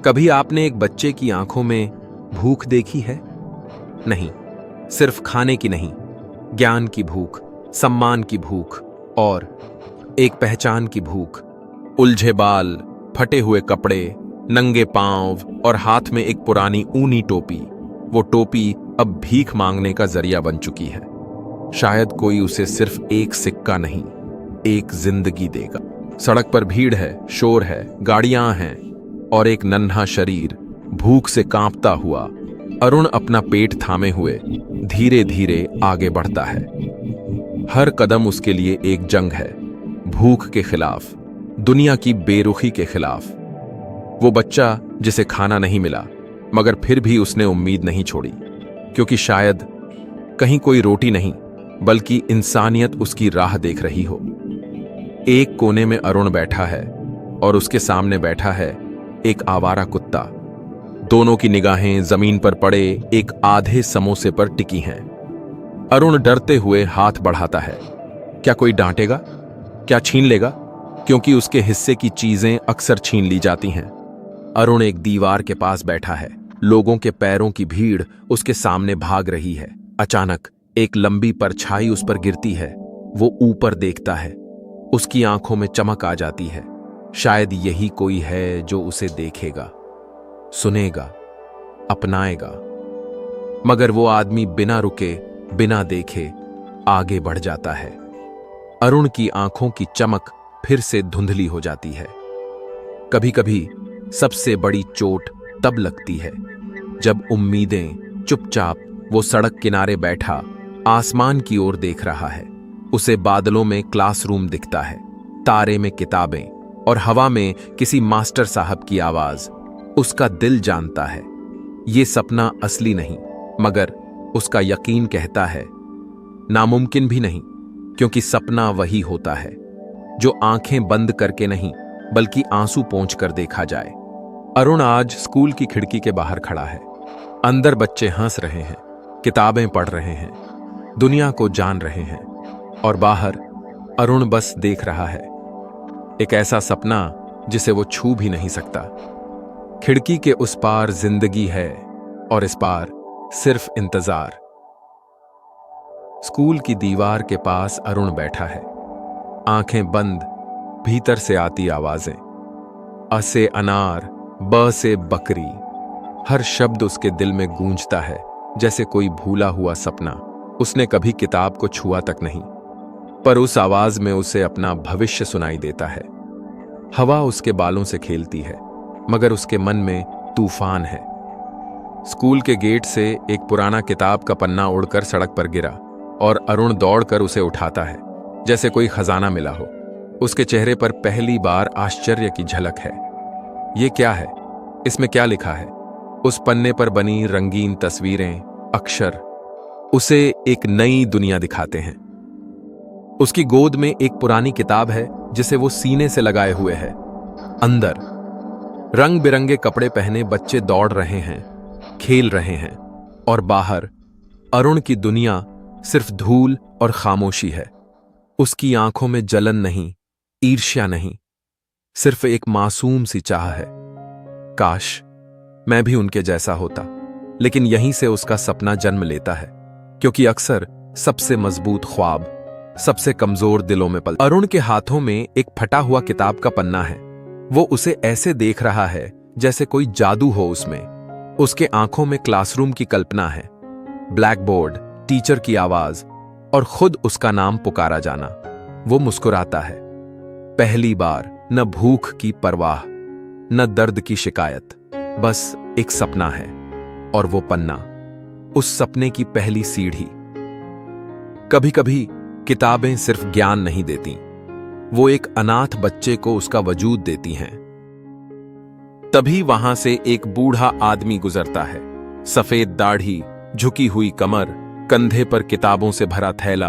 कभी आपने एक बच्चे की आंखों में भूख देखी है? नहीं, सिर्फ खाने की नहीं, ज्ञान की भूख, सम्मान की भूख और एक पहचान की भूख। उलझे बाल, फटे हुए कपड़े, नंगे पांव और हाथ में एक पुरानी ऊनी टोपी। वो टोपी अब भीख मांगने का जरिया बन चुकी है। शायद कोई उसे सिर्फ एक सिक्का नहीं, एक जिंदगी देगा। सड़क पर भीड़ है, शोर है, गाड़ियां हैं और एक नन्हा शरीर भूख से कांपता हुआ। अरुण अपना पेट थामे हुए धीरे धीरे आगे बढ़ता है। हर कदम उसके लिए एक जंग है, भूख के खिलाफ, दुनिया की बेरुखी के खिलाफ। वो बच्चा जिसे खाना नहीं मिला, मगर फिर भी उसने उम्मीद नहीं छोड़ी, क्योंकि शायद कहीं कोई रोटी नहीं बल्कि इंसानियत उसकी राह देख रही हो। एक कोने में अरुण बैठा है और उसके सामने बैठा है एक आवारा कुत्ता। दोनों की निगाहें जमीन पर पड़े एक आधे समोसे पर टिकी हैं। अरुण डरते हुए हाथ बढ़ाता है। क्या कोई डांटेगा? क्या छीन लेगा? क्योंकि उसके हिस्से की चीजें अक्सर छीन ली जाती हैं। अरुण एक दीवार के पास बैठा है। लोगों के पैरों की भीड़ उसके सामने भाग रही है। अचानक एक लंबी परछाई उस पर गिरती है। वो ऊपर देखता है। उसकी आंखों में चमक आ जाती है। शायद यही कोई है जो उसे देखेगा, सुनेगा, अपनाएगा। मगर वो आदमी बिना रुके, बिना देखे आगे बढ़ जाता है। अरुण की आंखों की चमक फिर से धुंधली हो जाती है। कभी कभी सबसे बड़ी चोट तब लगती है जब उम्मीदें चुपचाप। वो सड़क किनारे बैठा आसमान की ओर देख रहा है। उसे बादलों में क्लासरूम दिखता है, तारे में किताबें और हवा में किसी मास्टर साहब की आवाज। उसका दिल जानता है ये सपना असली नहीं, मगर उसका यकीन कहता है नामुमकिन भी नहीं, क्योंकि सपना वही होता है जो आंखें बंद करके नहीं बल्कि आंसू पोंछकर देखा जाए। अरुण आज स्कूल की खिड़की के बाहर खड़ा है। अंदर बच्चे हंस रहे हैं, किताबें पढ़ रहे हैं, दुनिया को जान रहे हैं, और बाहर अरुण बस देख रहा है एक ऐसा सपना जिसे वो छू भी नहीं सकता। खिड़की के उस पार जिंदगी है और इस पार सिर्फ इंतजार। स्कूल की दीवार के पास अरुण बैठा है, आंखें बंद। भीतर से आती आवाजें, अ से अनार, ब से बकरी। हर शब्द उसके दिल में गूंजता है जैसे कोई भूला हुआ सपना। उसने कभी किताब को छुआ तक नहीं, पर उस आवाज में उसे अपना भविष्य सुनाई देता है। हवा उसके बालों से खेलती है, मगर उसके मन में तूफान है। स्कूल के गेट से एक पुराना किताब का पन्ना उड़कर सड़क पर गिरा और अरुण दौड़कर उसे उठाता है जैसे कोई खजाना मिला हो। उसके चेहरे पर पहली बार आश्चर्य की झलक है। ये क्या है? इसमें क्या लिखा है? उस पन्ने पर बनी रंगीन तस्वीरें, अक्षर उसे एक नई दुनिया दिखाते हैं। उसकी गोद में एक पुरानी किताब है जिसे वो सीने से लगाए हुए है। अंदर रंग बिरंगे कपड़े पहने बच्चे दौड़ रहे हैं, खेल रहे हैं, और बाहर अरुण की दुनिया सिर्फ धूल और खामोशी है। उसकी आंखों में जलन नहीं, ईर्ष्या नहीं, सिर्फ एक मासूम सी चाह है। काश मैं भी उनके जैसा होता। लेकिन यहीं से उसका सपना जन्म लेता है, क्योंकि अक्सर सबसे मजबूत ख्वाब सबसे कमजोर दिलों में पलते। अरुण के हाथों में एक फटा हुआ किताब का पन्ना है। वो उसे ऐसे देख रहा है जैसे कोई जादू हो उसमें। उसके आंखों में क्लासरूम की कल्पना है, ब्लैक बोर्ड, टीचर की आवाज और खुद उसका नाम पुकारा जाना। वो मुस्कुराता है। पहली बार न भूख की परवाह, न दर्द की शिकायत, बस एक सपना है, और वो पन्ना उस सपने की पहली सीढ़ी। कभी कभी किताबें सिर्फ ज्ञान नहीं देती, वो एक अनाथ बच्चे को उसका वजूद देती हैं। तभी वहां से एक बूढ़ा आदमी गुजरता है। सफेद दाढ़ी, झुकी हुई कमर, कंधे पर किताबों से भरा थैला।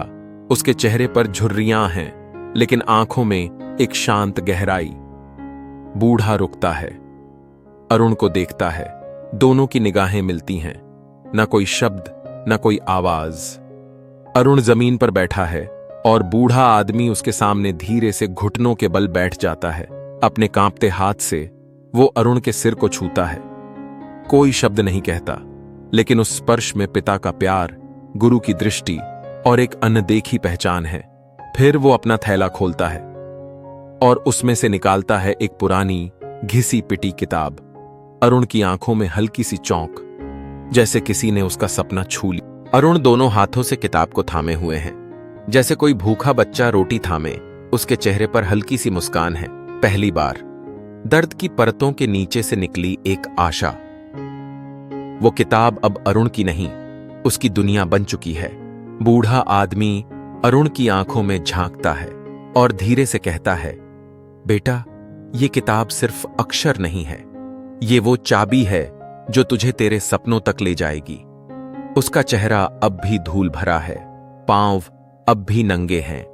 उसके चेहरे पर झुर्रियां हैं, लेकिन आंखों में एक शांत गहराई। बूढ़ा रुकता है, अरुण को देखता है। दोनों की निगाहें मिलती हैं, न कोई शब्द, न कोई आवाज। अरुण जमीन पर बैठा है और बूढ़ा आदमी उसके सामने धीरे से घुटनों के बल बैठ जाता है। अपने कांपते हाथ से वो अरुण के सिर को छूता है। कोई शब्द नहीं कहता, लेकिन उस स्पर्श में पिता का प्यार, गुरु की दृष्टि और एक अनदेखी पहचान है। फिर वो अपना थैला खोलता है और उसमें से निकालता है एक पुरानी घिसी पिटी किताब। अरुण की आंखों में हल्की सी चौंक, जैसे किसी ने उसका सपना छू लिया। अरुण दोनों हाथों से किताब को थामे हुए हैं, जैसे कोई भूखा बच्चा रोटी थामे। उसके चेहरे पर हल्की सी मुस्कान है। पहली बार दर्द की परतों के नीचे से निकली एक आशा। वो किताब अब अरुण की नहीं, उसकी दुनिया बन चुकी है। बूढ़ा आदमी अरुण की आंखों में झांकता है और धीरे से कहता है, बेटा, ये किताब सिर्फ अक्षर नहीं है, ये वो चाबी है जो तुझे तेरे सपनों तक ले जाएगी। उसका चेहरा अब भी धूल भरा है, पांव अब भी नंगे हैं,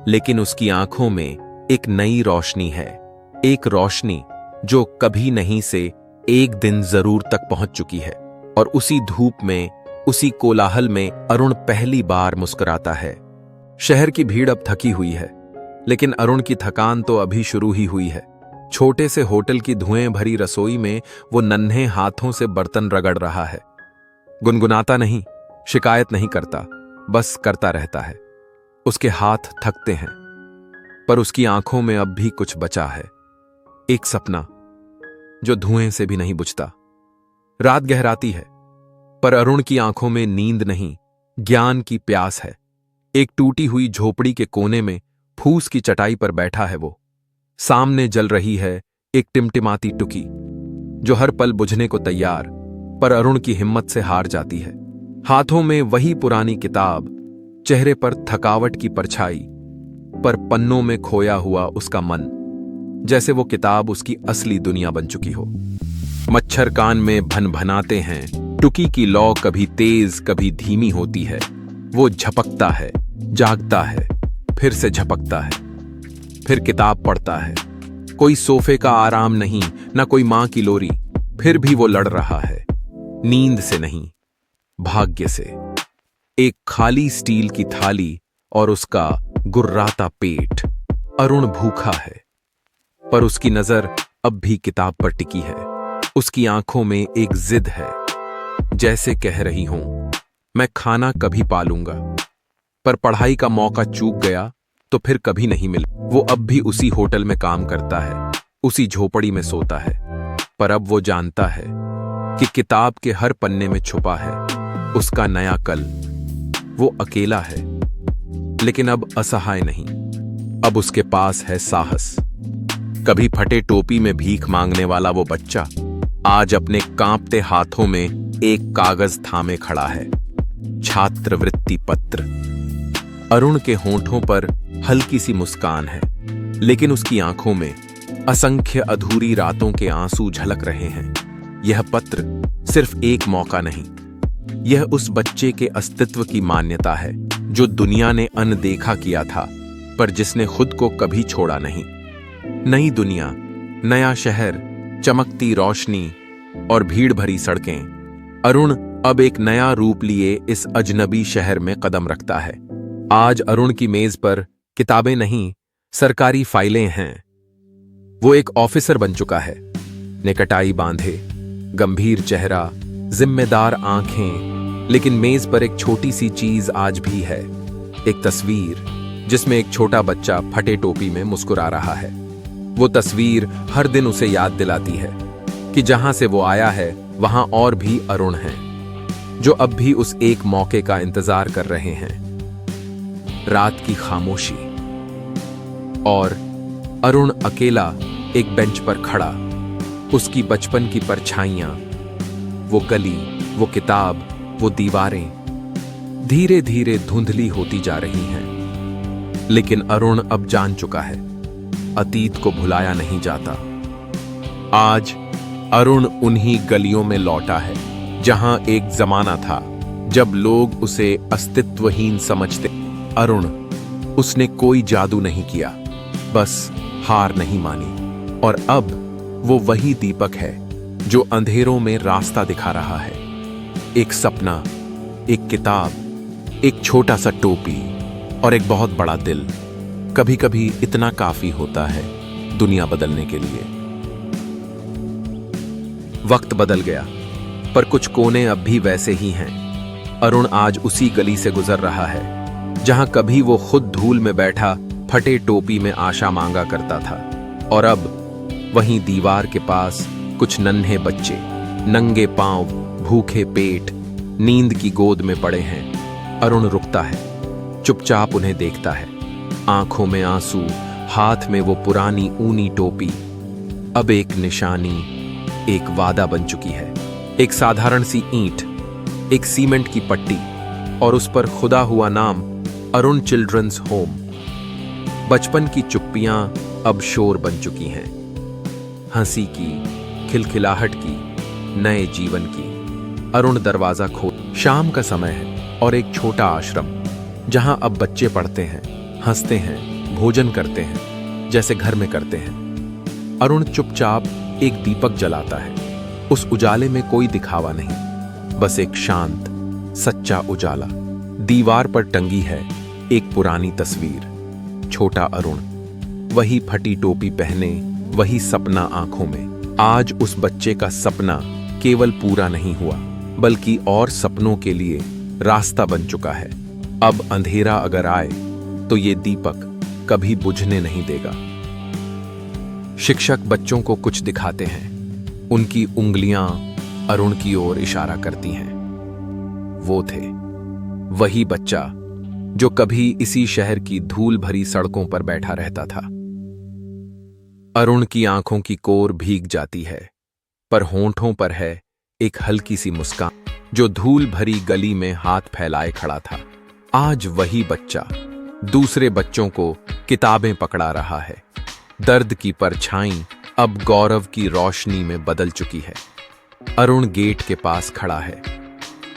लेकिन उसकी आंखों में एक नई रोशनी है। एक रोशनी जो कभी नहीं से एक दिन जरूर तक पहुंच चुकी है। और उसी धूप में, उसी कोलाहल में अरुण पहली बार मुस्कुराता है। शहर की भीड़ अब थकी हुई है, लेकिन अरुण की थकान तो अभी शुरू ही हुई है। छोटे से होटल की धुएं भरी रसोई में वो नन्हे हाथों से बर्तन रगड़ रहा है। गुनगुनाता नहीं, शिकायत नहीं करता, बस करता रहता है। उसके हाथ थकते हैं, पर उसकी आंखों में अब भी कुछ बचा है। एक सपना जो धुएं से भी नहीं बुझता। रात गहराती है, पर अरुण की आंखों में नींद नहीं, ज्ञान की प्यास है। एक टूटी हुई झोपड़ी के कोने में फूस की चटाई पर बैठा है वो। सामने जल रही है एक टिमटिमाती टुकी, जो हर पल बुझने को तैयार, पर अरुण की हिम्मत से हार जाती है। हाथों में वही पुरानी किताब, चेहरे पर थकावट की परछाई, पर पन्नों में खोया हुआ उसका मन, जैसे वो किताब उसकी असली दुनिया बन चुकी हो। मच्छर कान में भनभनाते हैं, टुकी की लौ कभी तेज कभी धीमी होती है। वो झपकता है, जागता है, फिर से झपकता है, फिर किताब पढ़ता है। कोई सोफे का आराम नहीं, ना कोई मां की लोरी, फिर भी वो लड़ रहा है, नींद से नहीं, भाग्य से। एक खाली स्टील की थाली और उसका गुर्राता पेट। अरुण भूखा है, पर उसकी नजर अब भी किताब पर टिकी है। उसकी आंखों में एक जिद है, जैसे कह रही हूं, मैं खाना कभी पालूंगा, पर पढ़ाई का मौका चूक गया तो फिर कभी नहीं मिले। वो अब भी उसी होटल में काम करता है, उसी झोपड़ी में सोता है, पर अब वो जानता है कि किताब के हर पन्ने में छुपा है उसका नया कल। वो अकेला है, लेकिन अब असहाय नहीं। अब उसके पास है साहस। कभी फटे टोपी में भीख मांगने वाला वो बच्चा आज अपने कांपते हाथों में एक कागज थामे खड़ा है, छात्रवृत्ति पत्र। अरुण के होंठों पर हल्की सी मुस्कान है, लेकिन उसकी आंखों में असंख्य अधूरी रातों के आंसू झलक रहे हैं। यह पत्र सिर्फ एक मौका नहीं, यह उस बच्चे के अस्तित्व की मान्यता है जो दुनिया ने अनदेखा किया था, पर जिसने खुद को कभी छोड़ा नहीं। नई दुनिया, नया शहर, चमकती रोशनी और भीड़ भरी सड़कें। अरुण अब एक नया रूप लिए इस अजनबी शहर में कदम रखता है। आज अरुण की मेज पर किताबें नहीं, सरकारी फाइलें हैं। वो एक ऑफिसर बन चुका है, नेकटाई बांधे, गंभीर चेहरा, जिम्मेदार आंखें, लेकिन मेज पर एक छोटी सी चीज आज भी है, एक तस्वीर जिसमें एक छोटा बच्चा फटे टोपी में मुस्कुरा रहा है। वो तस्वीर हर दिन उसे याद दिलाती है कि जहां से वो आया है वहां और भी अरुण हैं, जो अब भी उस एक मौके का इंतजार कर रहे हैं। रात की खामोशी और अरुण अकेला एक बेंच पर खड़ा, उसकी बचपन की परछाइयां, वो गली, वो किताब, वो दीवारें धीरे धीरे धुंधली होती जा रही हैं। लेकिन अरुण अब जान चुका है, अतीत को भुलाया नहीं जाता। आज अरुण उन्हीं गलियों में लौटा है जहां एक जमाना था जब लोग उसे अस्तित्वहीन समझते। अरुण, उसने कोई जादू नहीं किया, बस हार नहीं मानी, और अब वो वही दीपक है जो अंधेरों में रास्ता दिखा रहा है। एक सपना, एक किताब, एक छोटा सा टोपी और एक बहुत बड़ा दिल। कभी कभी इतना काफी होता है दुनिया बदलने के लिए। वक्त बदल गया, पर कुछ कोने अब भी वैसे ही हैं। अरुण आज उसी गली से गुजर रहा है जहां कभी वो खुद धूल में बैठा फटे टोपी में आशा मांगा करता था, और अब वहीं दीवार के पास कुछ नन्हे बच्चे नंगे पांव, भूखे पेट, नींद की गोद में पड़े हैं। अरुण रुकता है, चुपचाप उन्हें देखता है, आंखों में आंसू, हाथ में वो पुरानी ऊनी टोपी। अब एक निशानी, एक वादा बन चुकी है। एक साधारण सी ईंट, एक सीमेंट की पट्टी, और उस पर खुदा हुआ नाम अरुण चिल्ड्रंस होम। बचपन की चुप्पियां अब शोर बन चुकी हैं, हंसी की, खिलखिलाहट की, नए जीवन की। अरुण दरवाजा खोल। शाम का समय है और एक छोटा आश्रम जहां अब बच्चे पढ़ते हैं, हंसते हैं, भोजन करते हैं जैसे घर में करते हैं। अरुण चुपचाप एक दीपक जलाता है। उस उजाले में कोई दिखावा नहीं, बस एक शांत, सच्चा उजाला। दीवार पर टंगी है एक पुरानी तस्वीर। छोटा अरुण, वही फटी टोपी पहने, वही सपना आंखों में। आज उस बच्चे का सपना केवल पूरा नहीं हुआ, बल्कि और सपनों के लिए रास्ता बन चुका है। अब अंधेरा अगर आए तो ये दीपक कभी बुझने नहीं देगा। शिक्षक बच्चों को कुछ दिखाते हैं। उनकी उंगलियां अरुण की ओर इशारा करती हैं। वो थे वही बच्चा जो कभी इसी शहर की धूल भरी सड़कों पर बैठा रहता था। अरुण की आंखों की कोर भीग जाती है, पर होंठों पर है एक हल्की सी मुस्कान। जो धूल भरी गली में हाथ फैलाए खड़ा था, आज वही बच्चा दूसरे बच्चों को किताबें पकड़ा रहा है। दर्द की परछाई अब गौरव की रोशनी में बदल चुकी है। अरुण गेट के पास खड़ा है,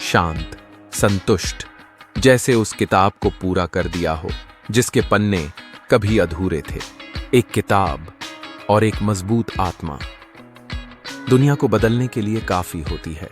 शांत, संतुष्ट, जैसे उस किताब को पूरा कर दिया हो जिसके पन्ने कभी अधूरे थे। एक किताब और एक मजबूत आत्मा दुनिया को बदलने के लिए काफी होती है।